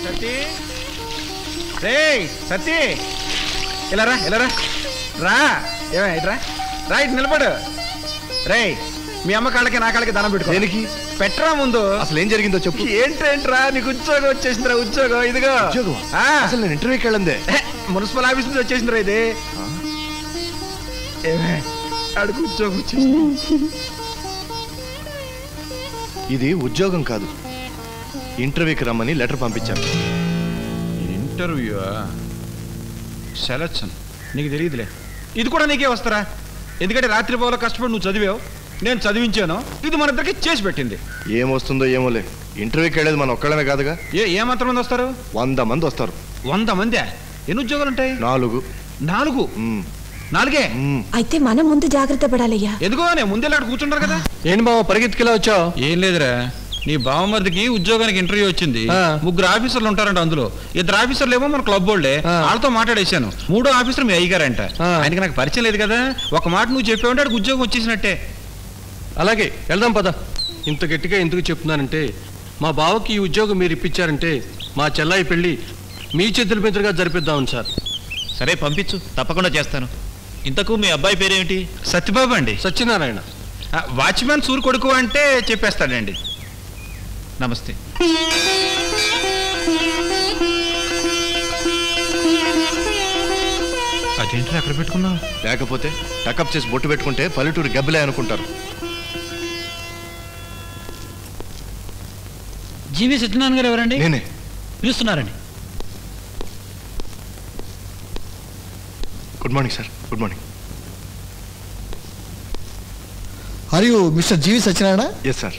సత్తి రే సత్తి ఇలా రా రా ఏమైట్రా రా ఇటు నిలబడు. రే మీ అమ్మ కాళ్ళకి నా కాళ్ళకి దండం పెట్టుకో. దేనికి? పెట్టరా ముందు. అసలు ఏం జరిగిందో చెప్పు. ఏంట్రా నీకు ఉద్యోగం వచ్చేసిందిరా. ఉద్యోగం ఇదిగో. అసలు నేను ఇంటర్వ్యూకి వెళ్ళందే. మున్సిపల్ ఆఫీస్ నుంచి వచ్చేసిందిరా ఇది. ఏమే అడుగు ఉద్యోగం వచ్చేసింది. ఇది ఉద్యోగం కాదు, ఇంటర్వ్యూకి రమ్మని లెటర్ పంపించాను. ఇంటర్వ్యూ సెలక్షన్ నీకు తెలియదులే. ఇది కూడా నీకే వస్తారా? ఎందుకంటే రాత్రి పోలో కష్టపడి నువ్వు చదివావు, నేను చదివించాను. ఇది మన ఇద్దరికి చేసి పెట్టింది. ఏమొస్తుందో ఏమోలే. ఇంటర్వ్యూకి వెళ్ళేది మన ఒక్కళ్ళమే కాదుగా. ఏమంత మంది వస్తారు? 100 మంది వస్తారు. 100 మంది? ఎన్ని ఉద్యోగాలు ఉంటాయి? 4. 4? అయితే మనం ముందు జాగ్రత్త పడాలయ్యా. ఎందుకో నేను ముందే కూర్చుంటారు కదా. ఏంటి బావ పరిగెత్తుకెలా వచ్చావు? ఏం లేదురా, నీ బావమరిదికి ఉద్యోగానికి ఇంటర్వ్యూ వచ్చింది. 3 ఆఫీసర్లు ఉంటారంట. అందులో 2 ఆఫీసర్లు ఏమో మన క్లబ్ వాళ్ళే. వాళ్ళతో మాట్లాడేశాను. 3వ ఆఫీసర్ మీ అయ్యగారంట. ఆయనకి నాకు పరిచయం లేదు కదా. ఒక మాట నువ్వు చెప్పావంటే అడిగి ఉద్యోగం వచ్చేసినట్టే. అలాగే వెళ్దాం పద. ఇంత గట్టిగా ఎందుకు చెప్తున్నానంటే, మా బావకి ఈ ఉద్యోగం మీరు ఇప్పించారంటే మా చెల్లాయి పెళ్లి మీ చేతుల మీదుగా జరిపిద్దామని సార్. సరే పంపించు, తప్పకుండా చేస్తాను. ఇంతకు మీ అబ్బాయి పేరేమిటి? సత్యబాబు అండి. సత్యనారాయణ. వాచ్మెన్ సూర్ కొడుకు అంటే చెప్పేస్తాడండి. నమస్తే. అదేంటి అక్కడ పెట్టుకున్నావు? లేకపోతే టకప్ చేసి బొట్టు పెట్టుకుంటే పల్లెటూరు గబ్బిలే అనుకుంటారు. జీవి సత్యనారాయణ గారు ఎవరండి? నేనే. పిలుస్తున్నారండి. Good morning sir. Good morning. Are you mister G V Satyanarayana? Yes sir.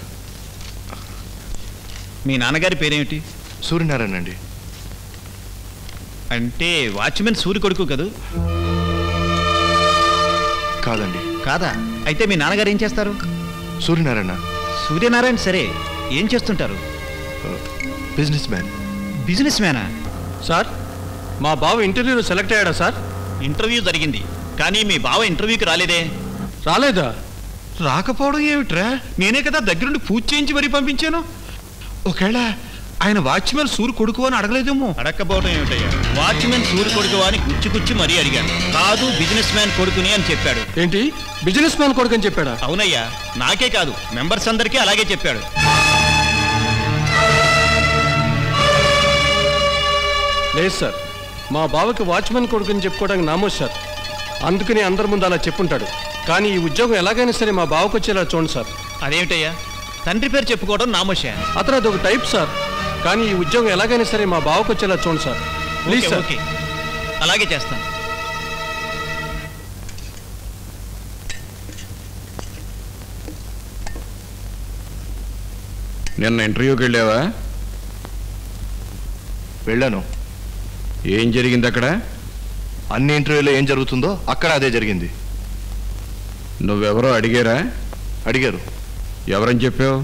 మీ నాన్నగారి పేరేమిటి? సూర్యనారాయణ అండి. అంటే వాచ్మెన్ సూర్య కొడుకు కదూ? కాదండి. కాదా? అయితే మీ నాన్నగారు ఏం చేస్తారు? సూర్యనారాయణ. సూర్యనారాయణ. సరే, ఏం చేస్తుంటారు? Business man. బిజినెస్ మ్యానా? సార్, మా బావ ఇంటర్వ్యూలో సెలెక్ట్ అయ్యాడా సార్? ఇంటర్వ్యూ జరిగింది, కానీ మీ బావ ఇంటర్వ్యూకి రాలేదే. రాలేదా? రాకపోవడం ఏమిట్రా? నేనే కదా దగ్గరుండి పూజ చేయించి మరీ పంపించాను. ఒకవేళ ఆయన వాచ్మెన్ సూర్ కొడుకు అని అడగలేదేమో. అడగకపోవడం ఏమిటయ్యా? వాచ్మెన్ సూర్య కొడుకు అని గుచ్చి మరీ అడిగాను. కాదు, బిజినెస్ మ్యాన్ కొడుకుని అని చెప్పాడు. ఏంటి, బిజినెస్ మ్యాన్ కొడుకు అని చెప్పాడా? అవునయ్యా, నాకే కాదు మెంబర్స్ అందరికీ అలాగే చెప్పాడు. లేదు సార్, మా బావకి వాచ్మెన్ కొడుకుని చెప్పుకోవడానికి నామోస్ సార్. అందుకని అందరి ముందు అలా చెప్పుంటాడు. కానీ ఈ ఉద్యోగం ఎలాగైనా సరే మా బావకు వచ్చేలా చూడండి సార్. అదేమిటయ్యా, తండ్రి పేరు చెప్పుకోవడం నామోషా? అతను అదొక టైప్ సార్. కానీ ఈ ఉద్యోగం ఎలాగైనా సరే మా బావకు వచ్చేలా చూడండి సార్. Please sir. ఓకే, అలాగే చేస్తాను. నిన్న ఇంటర్వ్యూకి వెళ్ళావా? వెళ్ళాను. ఏం జరిగింది అక్కడ? అన్ని ఇంటర్వ్యూలో ఏం జరుగుతుందో అక్కడ అదే జరిగింది. నువ్వెవరో అడిగారా? అడిగారు. ఎవరని చెప్పావు?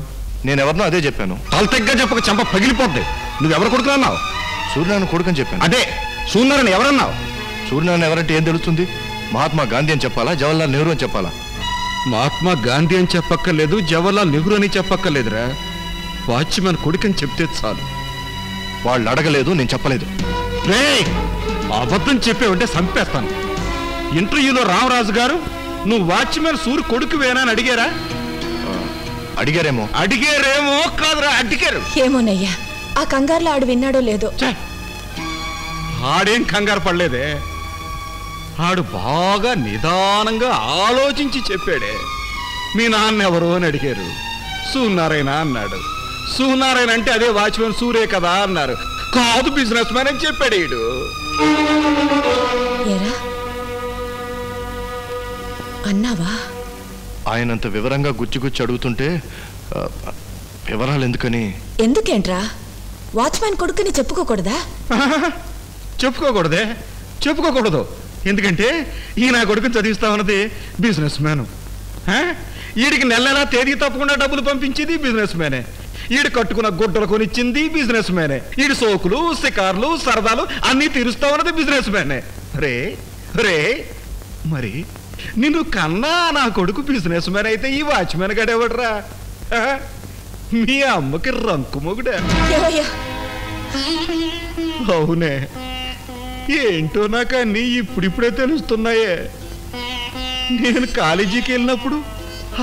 నేను ఎవరినో అదే చెప్పాను. తలతెగ్గా చెప్పక చంప పగిలిపోద్ది. నువ్వెవరు కొడుకు అన్నావు? సూర్యనారాయణ కొడుకు అని చెప్పాను. అదే సూర్యనారాయణ ఎవరన్నావు? సూర్యనారాయణ ఎవరంటే ఏం తెలుస్తుంది? మహాత్మా గాంధీ అని చెప్పాలా, జవహర్లాల్ నెహ్రూ అని చెప్పాలా? మహాత్మా గాంధీ అని చెప్పక్కర్లేదు, జవహర్లాల్ నెహ్రూ అని చెప్పక్కర్లేదురా. వాచ్మెన్ కొడుకని చెప్తే చాలు. వాళ్ళు అడగలేదు, నేను చెప్పలేదు. రే, అబద్ధం చెప్పేవంటే చంపేస్తాను. ఇంటర్వ్యూలో రామరాజు గారు నువ్వు వాచ్మెన్ సూర్య కొడుకువేనా అని అడిగారా? అడిగారేమో. అడిగారేమో కాదురా, అడిగారు. ఏమోనయ్యా, ఆ కంగారులో ఆడు విన్నాడో లేదో. ఆడేం కంగారు పడలేదే. ఆడు బాగా నిదానంగా ఆలోచించి చెప్పాడే. మీ నాన్న ఎవరు అని అడిగారు. సూర్యనారాయణ అన్నాడు. సూర్యనారాయణ అంటే అదే వాచ్మెన్ సూర్యే కదా అన్నారు. కాదు, బిజినెస్ మ్యాన్ అని చెప్పాడు ఈడు. అన్నావా? ఆయనంత వివరంగా గుచ్చి అడుగుతుంటే వివరాలు ఎందుకని. ఎందుకేంట్రా? వాచ్మెన్ కొడుకుని చెప్పుకోకూడదా? చెప్పుకోకూడదే, చెప్పుకోకూడదు. ఎందుకంటే ఈ నా కొడుకుని చదివిస్తామన్నది బిజినెస్ మ్యాను. వీడికి నెలలా తేదీ తప్పకుండా డబ్బులు పంపించేది బిజినెస్ మ్యానే. ఈడు కట్టుకున్న గుడ్డలు కొనిచ్చింది బిజినెస్ మ్యానే. ఈడు సోకులు, షికార్లు, సరదాలు అన్నీ తీరుస్తామన్నది బిజినెస్ మ్యానే. రే రే, మరి నిన్ను కన్నా నా కొడుకు బిజినెస్ మ్యాన్ అయితే ఈ వాచ్మెన్ గడేవాడ్రా? మీ అమ్మకి రంకు మొగుడా? అవునే, ఏంటో నాకు అన్నీ ఇప్పుడిప్పుడే తెలుస్తున్నాయే. నేను కాలేజీకి వెళ్ళినప్పుడు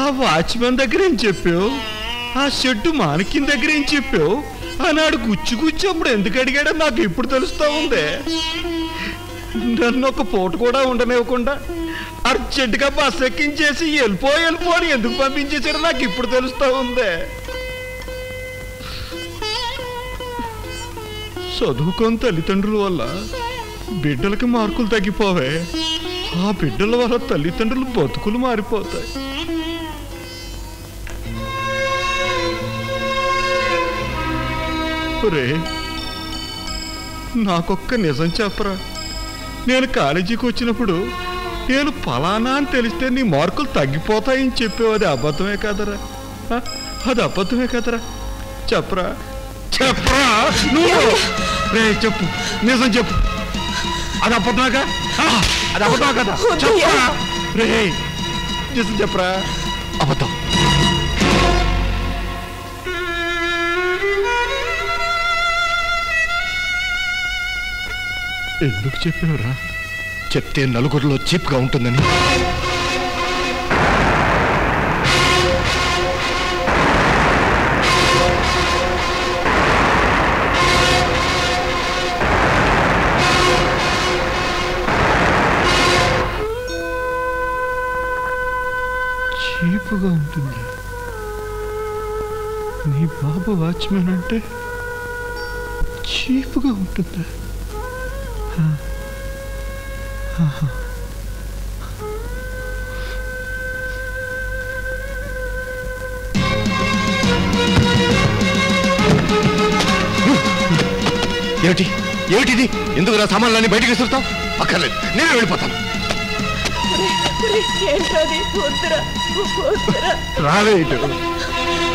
ఆ వాచ్మెన్ దగ్గర ఏం చెప్పావు, ఆ షెడ్డు మానకిన్ దగ్గర ఏం చెప్పావు అన్నాడు. గుచ్చి అప్పుడు ఎందుకు అడిగాడో నాకు ఇప్పుడు తెలుస్తా ఉందే. నన్ను ఒక పూట కూడా ఉండనివ్వకుండా అర్జెంటుగా బస్ ఎక్కించేసి వెళ్ళిపో అని ఎందుకు పంపించేసాడో నాకు ఇప్పుడు తెలుస్తా ఉందే. చదువుకొని తల్లిదండ్రుల వల్ల బిడ్డలకి మార్కులు తగ్గిపోవే, ఆ బిడ్డల వల్ల తల్లిదండ్రులు బతుకులు మారిపోతాయి. రే, నాకొక్క నిజం చెప్పరా. నేను కాలేజీకి వచ్చినప్పుడు నేను ఫలానా అని తెలిస్తే నీ మార్కులు తగ్గిపోతాయని చెప్పేవు. అది అబద్ధమే కదరా? అది అబద్ధమే కదరా? చెప్పరా చెప్పరా నువ్వు. రే చెప్పు, నిజం చెప్పు. అది అబద్ధమేగా? అది అబద్ధమే కదా? చెప్పరా రే, నిజం చెప్పరా. అబద్ధం. ఎందుకు చెప్పావురా? చెప్తే నలుగురిలో చీప్గా ఉంటుందని. చీపుగా ఉంటుంది. నీ బాబు వాచ్మెన్ అంటే చీపుగా ఉంటుందా? ఏమిటి ఏమిటిది? ఎందుకు నా సామాన్లన్నీ బయటకు విసురుతావు? అక్కర్లేదు, నేను వెళ్ళిపోతాను. రావే ఇటు.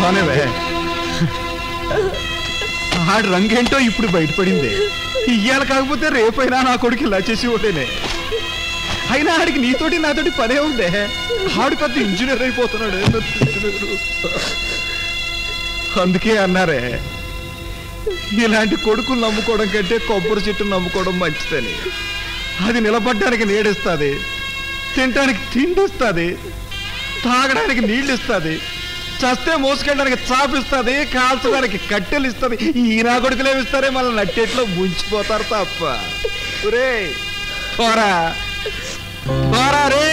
పోనేవే. ఆడి రంగేంటో ఇప్పుడు బయటపడింది. ఇయ్యాల కాకపోతే రేపైనా నా కొడుకు ఇలా చేసి ఒకటేనే. అయినా ఆడికి నీతోటి నాతోటి పనే ఉందే. ఆడు పెద్ద ఇంజనీర్ అయిపోతున్నాడు. అందుకే అన్నారే, ఇలాంటి కొడుకులు నమ్ముకోవడం కంటే కొబ్బరి చెట్టు నమ్ముకోవడం మంచిదని. అది నిలబడ్డానికి నీడిస్తుంది, తినడానికి తిండిస్తుంది, తాగడానికి నీళ్ళు ఇస్తుంది, చస్తే మోసుకెళ్ళడానికి చాపిస్తుంది, కాల్చడానికి కట్టెలు ఇస్తుంది. ఈ నా కొడుకులేమి ఇస్తారే, మళ్ళీ నట్టేట్లో ముంచిపోతారు తప్ప. రే పోరా రే.